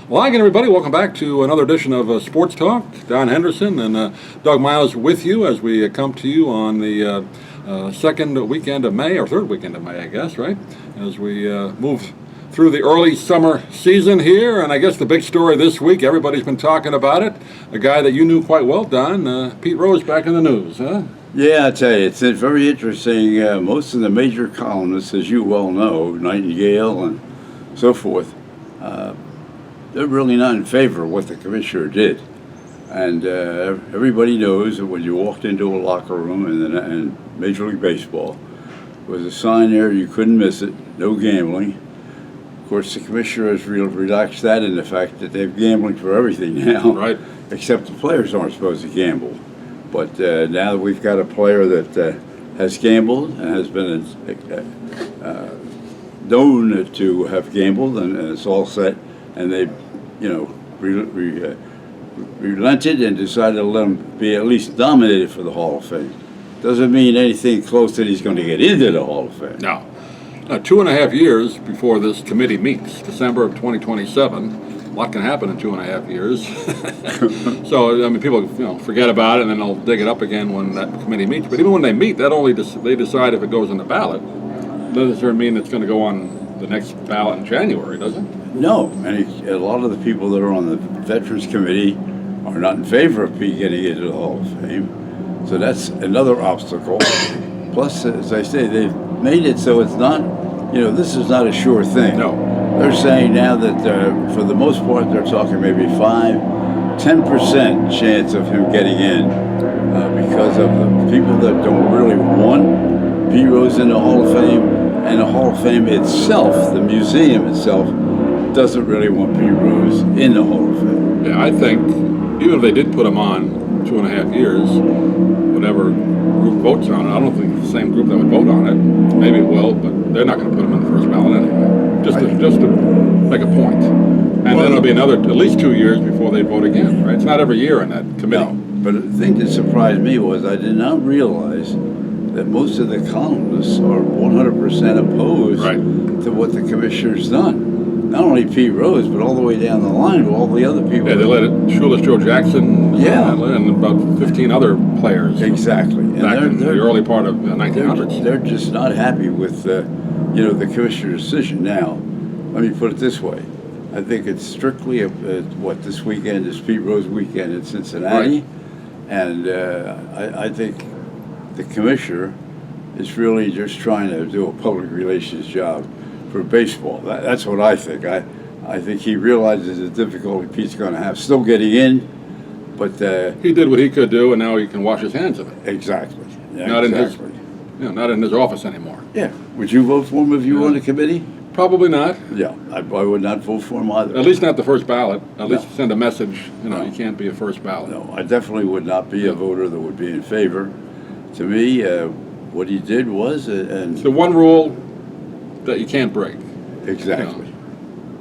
Well, hi again, everybody. Welcome back to another edition of Sports Talk. Don Henderson and Doug Miles with you as we come to you on the second weekend of May, or third weekend of May, I guess, right? As we move through the early summer season here. And I guess the big story this week, everybody's been talking about it. A guy that you knew quite well, Don, Pete Rose, back in the news, huh? Yeah, I tell you, it's very interesting. Most of the major columnists, as you well know, Nightingale and so forth, they're really not in favor of what the commissioner did. And everybody knows that when you walked into a locker room in Major League Baseball, there was a sign there, you couldn't miss it, no gambling. Of course, the commissioner has relaxed that in the fact that they're gambling for everything now, Right. except the players aren't supposed to gamble. But now that we've got a player that has gambled and has been known to have gambled, and it's all set, and they, relented and decided to let him be at least nominated for the Hall of Fame. Doesn't mean anything close that he's going to get into the Hall of Fame. No. 2.5 years before this committee meets, December of 2027. A lot can happen in 2.5 years. So, I mean, people forget about it and then they'll dig it up again when that committee meets. But even when they meet, they decide if it goes on the ballot. Doesn't necessarily mean it's going to go on the next ballot in January, does it? No, and a lot of the people that are on the Veterans Committee are not in favor of Pete getting into the Hall of Fame. So that's another obstacle. Plus, as I say, they've made it so it's not, this is not a sure thing. No. They're saying now that for the most part, they're talking maybe 10% chance of him getting in because of the people that don't really want Pete Rose in the Hall of Fame, and the Hall of Fame itself, the museum itself, doesn't really want Pete Rose in the Hall of Fame. Yeah, I think even if they did put him on 2.5 years, whatever group votes on it, I don't think it's the same group that would vote on it. Maybe it will, but they're not going to put him in the first ballot anyway. Just to make a point. And then it'll be another at least 2 years before they vote again, right? It's not every year in that committee. No, but the thing that surprised me was I did not realize that most of the columnists are 100% opposed to what the commissioner's done. Not only Pete Rose, but all the way down the line to all the other people. Yeah, they let it, Shoeless Joe Jackson, and about 15 other players. Exactly. Back in the early part of the 1900s. They're just not happy with, the commissioner's decision. Now, let me put it this way. I think it's strictly, this weekend is Pete Rose weekend in Cincinnati. Right. And I think the commissioner is really just trying to do a public relations job for baseball. That's what I think. I think he realizes the difficulty Pete's going to have still getting in, but he did what he could do, and now he can wash his hands of it. Exactly. Yeah, not in his office anymore. Yeah. Would you vote for him if you were on the committee? Probably not. Yeah, I would not vote for him either. At least not the first ballot. At least send a message. You can't be a first ballot. No, I definitely would not be a voter that would be in favor. To me, what he did was, it's the one rule that you can't break. Exactly.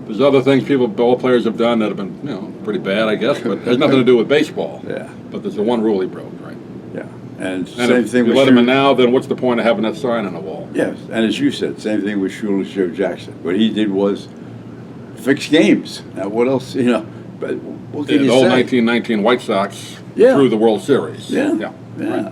There's other things ball players have done that have been, pretty bad, I guess, but it has nothing to do with baseball. Yeah. But there's the one rule he broke, right? Yeah. And if same thing you with let him in now, then what's the point of having that sign on the wall? Yes, and as you said, same thing with Shoeless Joe Jackson. What he did was fix games. Now, what else, but what can you the old say? 1919 White Sox through the World Series. Yeah. Right.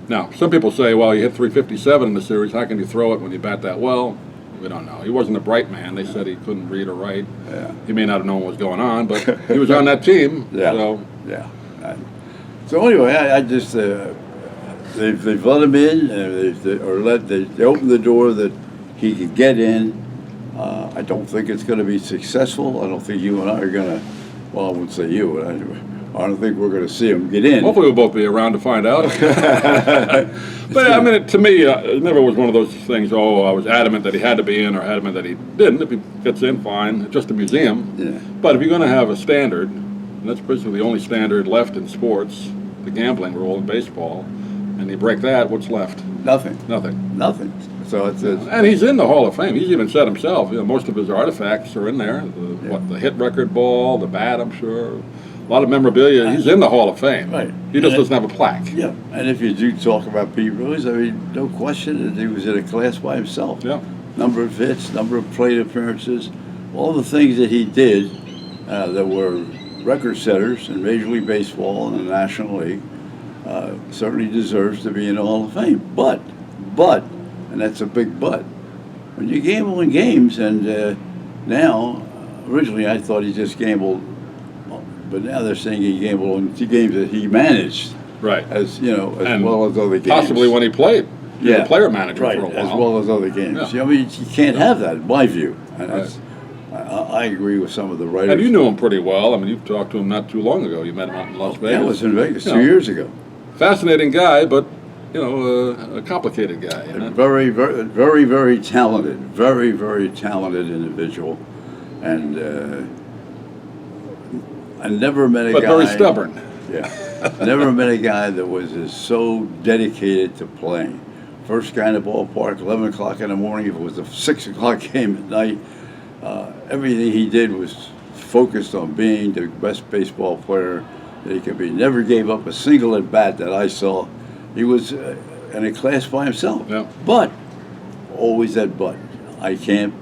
Now, some people say, well, you hit 357 in the series. How can you throw it when you bat that well? We don't know. He wasn't a bright man. They said he couldn't read or write. Yeah. He may not have known what was going on, but he was on that team. Yeah. So. Yeah. So anyway, I just they've let him in, they opened the door that he could get in. I don't think it's going to be successful. I don't think you and I are going to. Well, I wouldn't say you, but I don't think we're going to see him get in. Hopefully we'll both be around to find out. But I mean, to me, it never was one of those things, I was adamant that he had to be in or adamant that he didn't. If he gets in, fine. It's just a museum. Yeah. But if you're going to have a standard, and that's basically the only standard left in sports, the gambling rule in baseball, and you break that, what's left? Nothing. Nothing. So it's and he's in the Hall of Fame. He's even said himself, most of his artifacts are in there. The hit record ball, the bat, I'm sure. A lot of memorabilia. He's in the Hall of Fame. Right. He just doesn't have a plaque. Yeah. And if you do talk about Pete Rose, I mean, no question that he was in a class by himself. Yeah. Number of hits, number of plate appearances, all the things that he did that were record setters in Major League Baseball and the National League, certainly deserves to be in the Hall of Fame. But, and that's a big but, when you gamble in games, and now, originally I thought he just gambled, but now they're saying he gambled on 2 games that he managed. Right. As well as other games. Possibly when he played. He was a player manager right, for a while. as well as other games. Yeah. I mean, you can't have that, in my view. And I agree with some of the writers. And you knew him pretty well. I mean, you talked to him not too long ago. You met him out in Las Vegas. Yeah, I was in Vegas You 2 years ago. Fascinating guy, but, a complicated guy. Very, very, very, very talented. Very, very talented individual. And I never met a guy. But very stubborn. Yeah. Never met a guy that was so dedicated to playing. First guy in the ballpark, 11 o'clock in the morning. If it was a 6 o'clock game at night, everything he did was focused on being the best baseball player that he could be. Never gave up a single at bat that I saw. He was in a class by himself. Yeah. But, always that but. I can't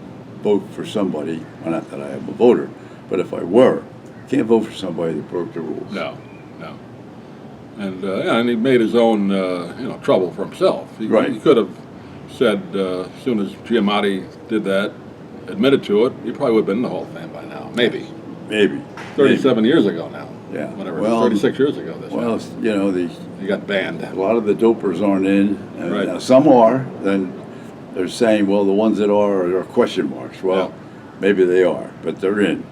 vote for somebody, well, not that I am a voter, but if I were, I can't vote for somebody that broke the rules. No. And he made his own, trouble for himself. Right. He could have said, as soon as Giamatti did that, admitted to it, he probably would have been in the Hall of Fame by now. Maybe. 37 years ago now. Yeah. Whatever. Well, 36 years ago. He got banned. A lot of the dopers aren't in. And Right. Now some are. Then they're saying, well, the ones that are question marks. Well, maybe they are, but they're in.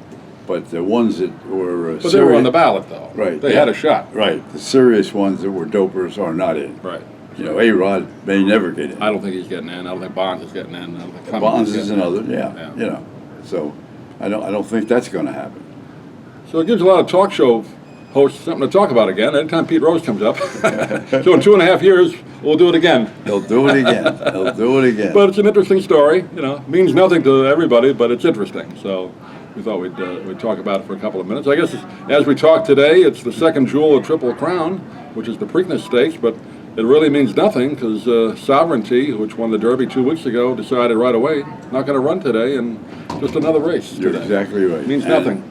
But the ones that were But they were on the ballot, though. Right. They had a shot. Right. The serious ones that were dopers are not in. Right. A-Rod may never get in. I don't think he's getting in. I don't think Bonds is getting in. I don't think Cummings Bonds is is getting another. in. Yeah. So I don't think that's going to happen. So it gives a lot of talk show hosts something to talk about again. Anytime Pete Rose comes up. So in 2.5 years, we'll do it again. They'll do it again. They'll do it again. But it's an interesting story. Means nothing to everybody, but it's interesting. So we thought we'd talk about it for a couple of minutes. I guess as we talk today, it's the second jewel of Triple Crown, which is the Preakness Stakes, but it really means nothing because Sovereignty, which won the Derby 2 weeks ago, decided right away not going to run today, and just another race. You're today. exactly right. It means nothing.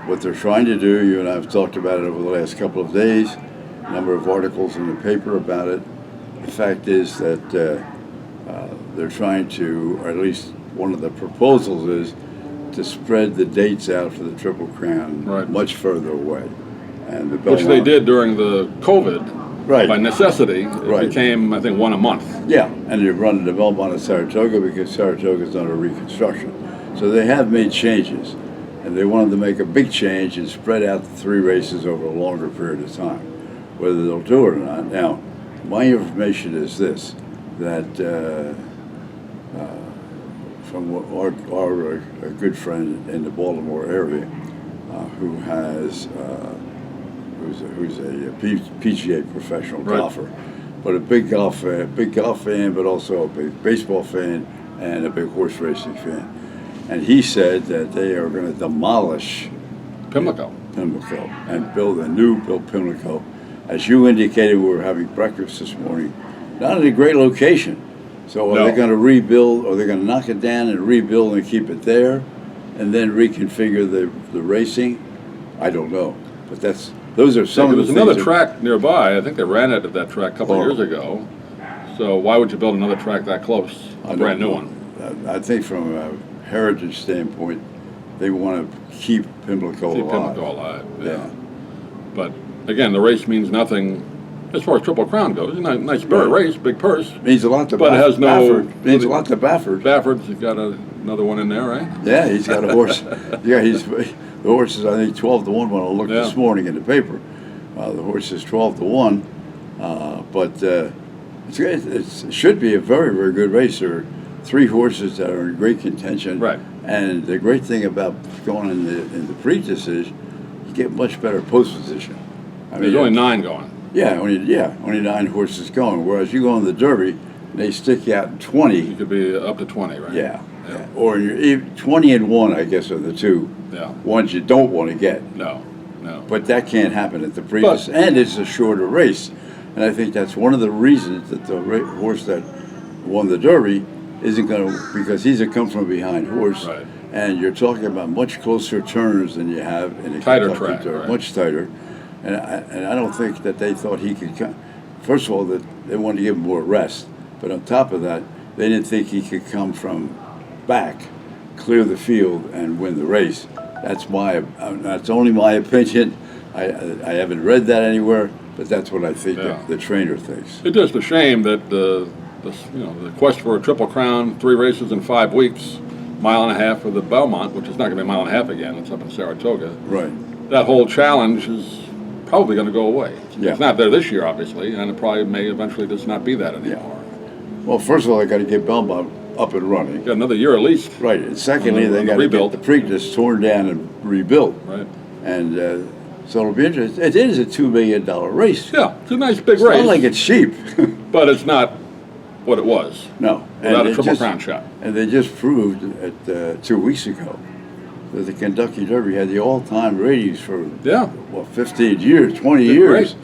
What they're trying to do, you and I have talked about it over the last couple of days, a number of articles in the paper about it. The fact is that they're trying to, or at least one of the proposals is, to spread the dates out for the Triple Crown much further away. And the Which they did during the COVID. Right. By necessity, it became, I think, one a month. Yeah, and you run the Belmont at Saratoga because Saratoga's under reconstruction. So they have made changes, and they wanted to make a big change and spread out the 3 races over a longer period of time. Whether they'll do it or not. Now, my information is this, that from our good friend in the Baltimore area, who's a PGA professional golfer, but a big golf fan, but also a big baseball fan and a big horse racing fan. And he said that they are going to demolish Pimlico and build a new Pimlico. As you indicated, we were having breakfast this morning, not in a great location. So are they going to rebuild, or they're going to knock it down and rebuild and keep it there, and then reconfigure the racing? I don't know, but those are some of the things. There's another track nearby. I think they ran it at that track a couple of years ago. So why would you build another track that close? A brand new one. I think from a heritage standpoint, they want to keep Pimlico alive. Pimlico alive. Yeah. But again, the race means nothing as far as Triple Crown goes. It's a nice race, big purse. Means a lot to but it has no Baffert. Means a lot to Baffert. Baffert's got another one in there, right? Yeah, he's got a horse. Yeah, the horse is, I think, 12-1 when I looked this morning in the paper. The horse is 12-1, but it should be a very, very good race. There are 3 horses that are in great contention. Right. And the great thing about going in the Preakness is you get much better post position. There's only 9 going. Yeah, only 9 horses going. Whereas you go in the Derby, they stick you out in 20. You could be up to 20, right? Yeah. Or you're 20 and 1, I guess, are the 2 ones you don't want to get. No. But that can't happen at the Preakness, and it's a shorter race. And I think that's one of the reasons that the horse that won the Derby isn't going to, because he's a come from behind horse. Right. and you're talking about much closer turns than you have in a Tighter Kentucky track, Derby, right. much tighter. And I don't think that they thought he could come. First of all, that they wanted to give him more rest, but on top of that, they didn't think he could come from back, clear the field, and win the race. That's only my opinion. I haven't read that anywhere, but that's what I think the trainer thinks. It's just a shame that the quest for a Triple Crown, 3 races in 5 weeks, mile and a half for the Belmont, which is not going to be a mile and a half again. It's up in Saratoga. Right. That whole challenge is probably going to go away. Yeah. It's not there this year, obviously, and it probably may eventually just not be that anymore. Well, first of all, they got to get Belmont up and running. Got another year at least. Right. And secondly, they got to get the Preakness torn down and rebuilt. Right. And so it'll be interesting. It is a $2 million race. Yeah, it's a nice big It's race. not like it's cheap. But it's not what it was. No. Without a Triple Crown shot. And they just proved at 2 weeks ago that the Kentucky Derby had the all-time ratings for 15 years, 20 years.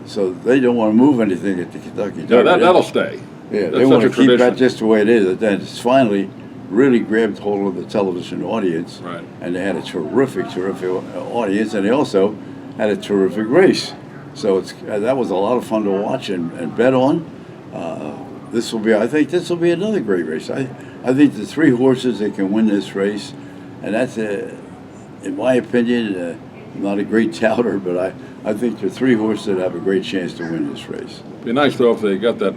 So they don't want to move anything at the Kentucky Derby. Yeah, that'll stay. Yeah, That's they want to such a keep tradition. that just the way it is. And then it's finally really grabbed hold of the television audience. Right. And they had a terrific audience, and they also had a terrific race. So that was a lot of fun to watch and bet on. I think this will be another great race. I think the 3 horses that can win this race, and that's, in my opinion, I'm not a great touter, but I think the 3 horses that have a great chance to win this race. It'd be nice, though, if they got that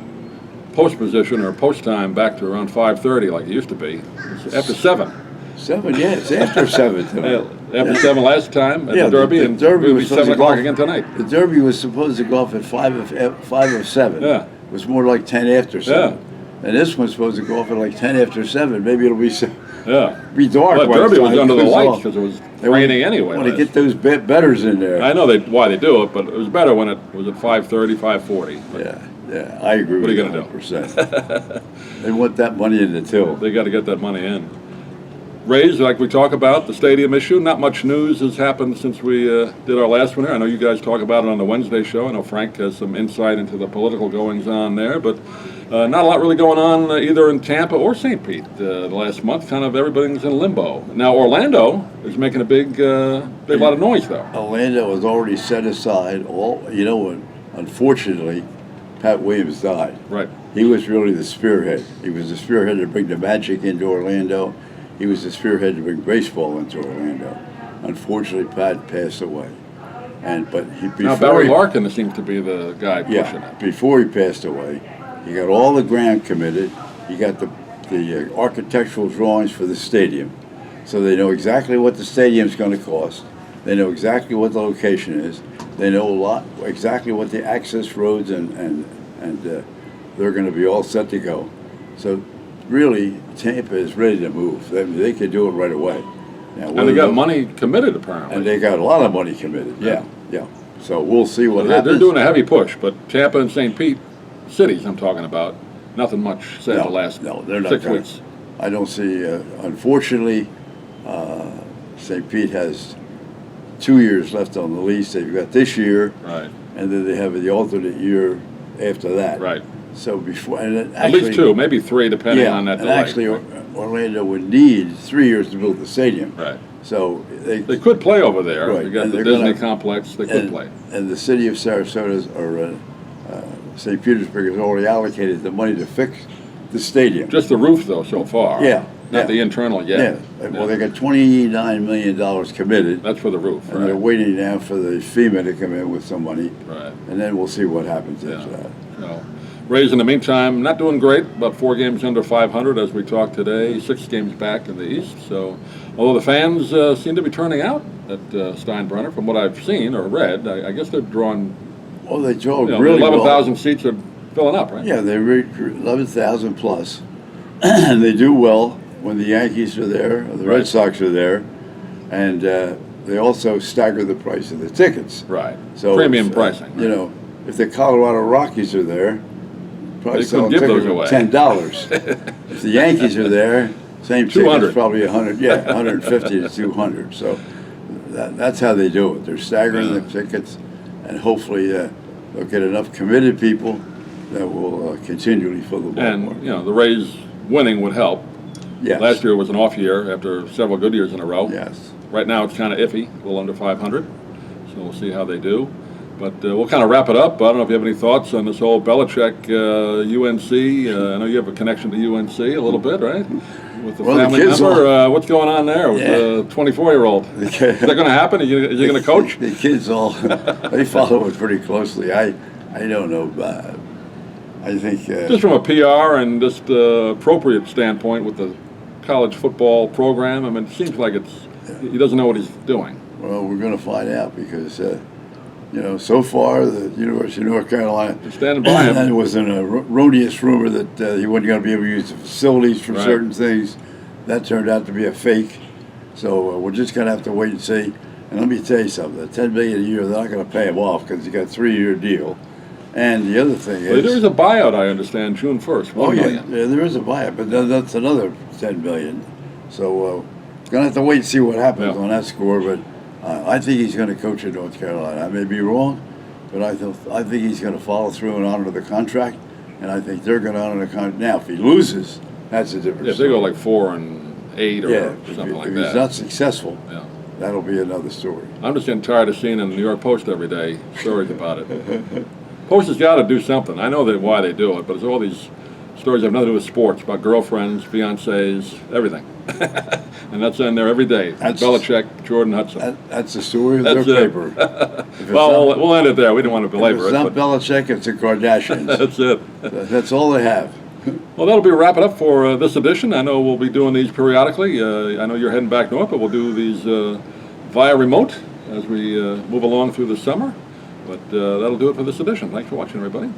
post position or post time back to around 5:30 like it used to be. It's after 7. 7, yeah, it's after 7 tonight. After 7 last time at the Derby, the and Derby it'll was be supposed 7 to go o'clock off- again tonight. The Derby was supposed to go off at 5 of 7. Yeah. It was more like 10 after 7. And this one's supposed to go off at like 10 after 7. Maybe it'll be be dark. Well, by the Derby time was it under the goes lights off. because it was They want- raining anyway. Want to get those betters in there. I know why they do it, but it was better when it was at 5:30, 5:40. Yeah, I agree What with are you you gonna do? 100%. They want that money in the till. They got to get that money in. Rays, like we talk about, the stadium issue, not much news has happened since we did our last one here. I know you guys talk about it on the Wednesday show. I know Frank has some insight into the political goings-on there, but not a lot really going on either in Tampa or St. Pete the last month. Kind of everything's in limbo. Now, Orlando is making a big lot of noise, though. Orlando was already set aside. Unfortunately, Pat Williams died. Right. He was really the spearhead. He was the spearhead to bring the Magic into Orlando. He was the spearhead to bring baseball into Orlando. Unfortunately, Pat passed away. Now Barry Larkin seems to be the guy pushing it. Before he passed away, he got all the ground committed. He got the architectural drawings for the stadium, so they know exactly what the stadium's going to cost. They know exactly what the location is. They know exactly what the access roads and they're going to be all set to go. So really, Tampa is ready to move. They can do it right away. Now, And they got money committed, apparently. And they got a lot of money committed. Yeah. So we'll see what happens. They're doing a heavy push, but Tampa and St. Pete cities I'm talking about, nothing much said the last they're not 6 gonna, weeks. I don't see, unfortunately, St. Pete has 2 years left on the lease. They've got this year, Right. and then they have the alternate year after that. Right. So before, and then At least 2, maybe 3, depending on that and delay. actually, Orlando would need 3 years to build the stadium. Right. So They could play over there. Right. They got And the they're Disney gonna- complex. They could play. And the city of Sarasota or St. Petersburg has already allocated the money to fix the stadium. Just the roof, though, so far. Yeah. Not the internal yet. Yeah. Well, they got $29 million committed. That's for the roof, And they're right? waiting now for the FEMA to come in with some money. Right. And then we'll see what happens Yeah. after that. So, Rays in the meantime, not doing great, about 4 games under 500 as we talk today, 6 games back in the East. So, although the fans seem to be turning out at Steinbrenner, from what I've seen or read, I guess they're drawing, Well, they draw the really 11,000 seats are filling up, right? Yeah, they reach 11,000 plus. And they do well when the Yankees are there, or the Red Sox are there. And they also stagger the price of the tickets. Right. So Premium if, pricing. If the Colorado Rockies are there, probably They selling couldn't give tickets those for away. $10. If the Yankees are there, same 200. tickets, probably 100. Yeah, 150 to 200. So that's how they do it. They're staggering the tickets, and hopefully they'll get enough committed people that will continually fill the ballpark. And, the Rays winning would help. Yes. Last year was an off year after several good years in a row. Yes. Right now it's kind of iffy, a little under 500. So we'll see how they do. But we'll kind of wrap it up. I don't know if you have any thoughts on this whole Belichek UNC. I know you have a connection to UNC a little bit, right? With the family member. What's going on there with the 24-year-old? Is that going to happen? Is he going to coach? The kids all, they follow it pretty closely. I don't know. I think... just from a PR and just appropriate standpoint with the college football program, I mean, it seems like he doesn't know what he's doing. Well, we're going to find out because... so far, the University of North Carolina, they're standing by him. It was an erroneous rumor that he wasn't going to be able to use the facilities for certain things. That turned out to be a fake. So we're just going to have to wait and see. And let me tell you something: the $10 million a year, they're not going to pay him off because he got a 3-year deal. And the other thing is, there is a buyout, I understand, June 1st. $1 million. Yeah, there is a buyout, but that's another $10 million. So we're going to have to wait and see what happens on that score. But I think he's going to coach at North Carolina. I may be wrong, but I think he's going to follow through and honor the contract, and I think they're going to honor the contract. Now, if he loses, that's a different story. If they go like 4-8 or something like that. If he's not successful, that'll be another story. I'm just getting tired of seeing in the New York Post every day stories about it. Post has got to do something. I know why they do it, but it's all these stories that have nothing to do with sports, about girlfriends, fiancés, everything. And that's in there every day. Belichick, Jordan Hudson. That's the story of their paper. Well, we'll end it there. We don't want to belabor it. It's not Belichick, it's the Kardashians. That's it. That's all they have. Well, that'll be wrap it up for this edition. I know we'll be doing these periodically. I know you're heading back north, but we'll do these via remote as we move along through the summer. But that'll do it for this edition. Thanks for watching, everybody.